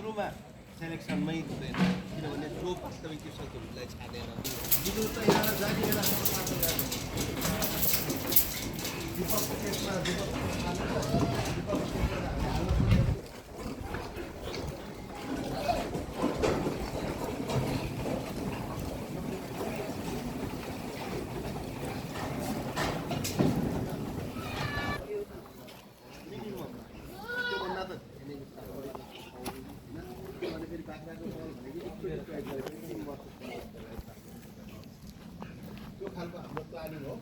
सुरुमा सेलेक्सनमै हुँदैन किनभने जो वास्तविक कृषकहरूलाई छानेर हिजो त यहाँ जानिएर दिपकको केसमा त्यो खालको हाम्रो प्लानिङ हो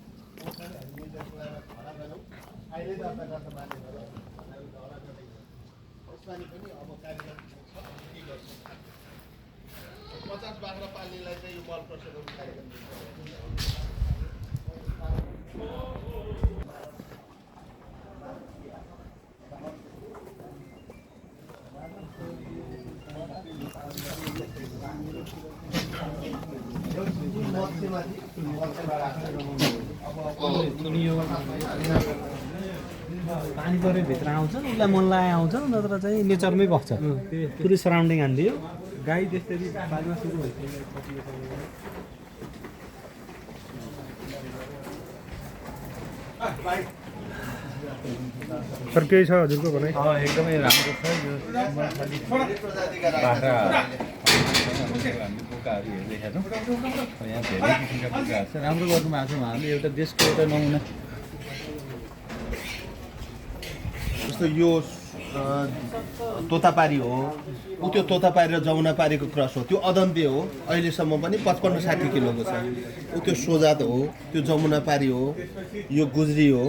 अहिले त यसपालि पनि अब कार्यक्रम छ के गर्छ 50 बाख्रा पाल्नेलाई चाहिँ यो मल प्रशोधन कार्यक्रम पानी परे भित्र आउँछ उसलाई मन लाए आउँछ नत्र चाहिँ नेचरमै बस्छ पुरै सराउन्डिङ हानिदियो गाई त्यसरी बाजमा सुरु भइसक्यो सर केही छ हजुरको भनाइ एकदमै राम्रो छ यो बाख्रा हामीले बोकाहरू हेर्दै हेर्छौँ यहाँ धेरै किसिमका बोकाहरू छ राम्रो गर्नु भएको छ उहाँहरूले एउटा देशको एउटा नमुना जस्तो यो तोतापारी हो ऊ त्यो तोतापारी र जमुनापारीको क्रस हो त्यो अदन्त्य हो अहिलेसम्म पनि 55-60 किलोको छ ऊ त्यो सोजात हो त्यो जमुनापारी हो यो गुज्री हो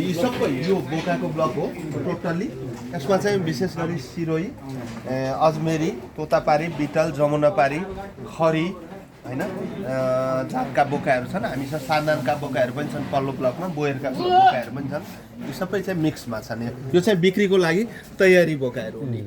यी सबै यो बोकाको ब्लक हो टोटल्ली यसमा चाहिँ विशेष गरी सिरोही अजमेरी तोतापारी बिटल जमुनापारी खरी हैन झापका बोकाहरू छन् हामीसँग सान्दानका बोकाहरू पनि छन् पल्लो ब्लकमा बोयरका बोकाहरू पनि छन् यो सबै चाहिँ मिक्समा छन् यो चाहिँ बिक्रीको लागि तयारी बोकाहरू हो नि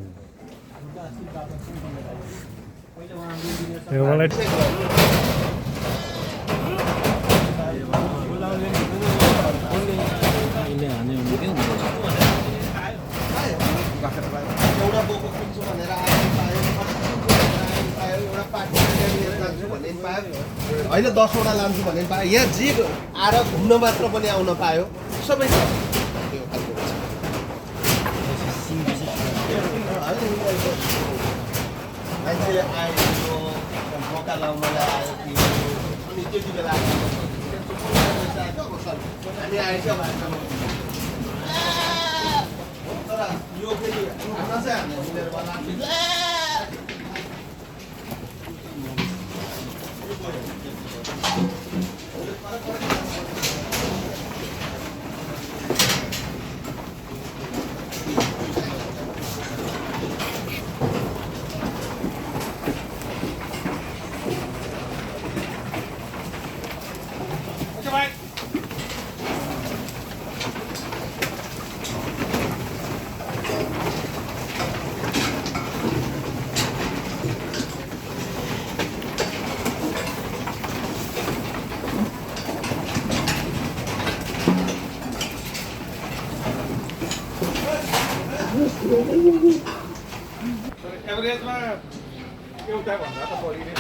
एउटा बोको किन्छु भनेर होइन 10 वटा लान्छु भने पायो यहाँ जे आएर घुम्न मात्र पनि आउन पायो सबै छ त्यो खालको मान्छेले आयो मौका लाउनलाई आयो अनि त्यति बेला हामी आएछ तर यो फेरि हाम्रो चाहिँ हामी मिलेर बनाएको एभरेजमा एउटा भन्दा त बढी नै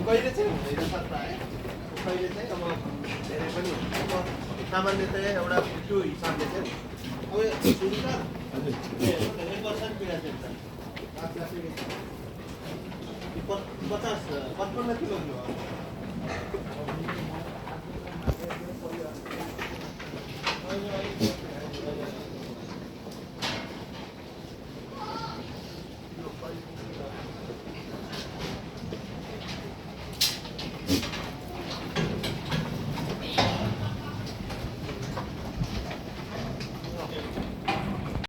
कहिले चाहिँ हुँदैन सर प्रायः कहिले चाहिँ अब धेरै पनि हुन्छ सामान्यतया एउटा त्यो हिसाबले चाहिँ अब सुरु त हजुर 1% पीडा चाहिँ 50 55 किलो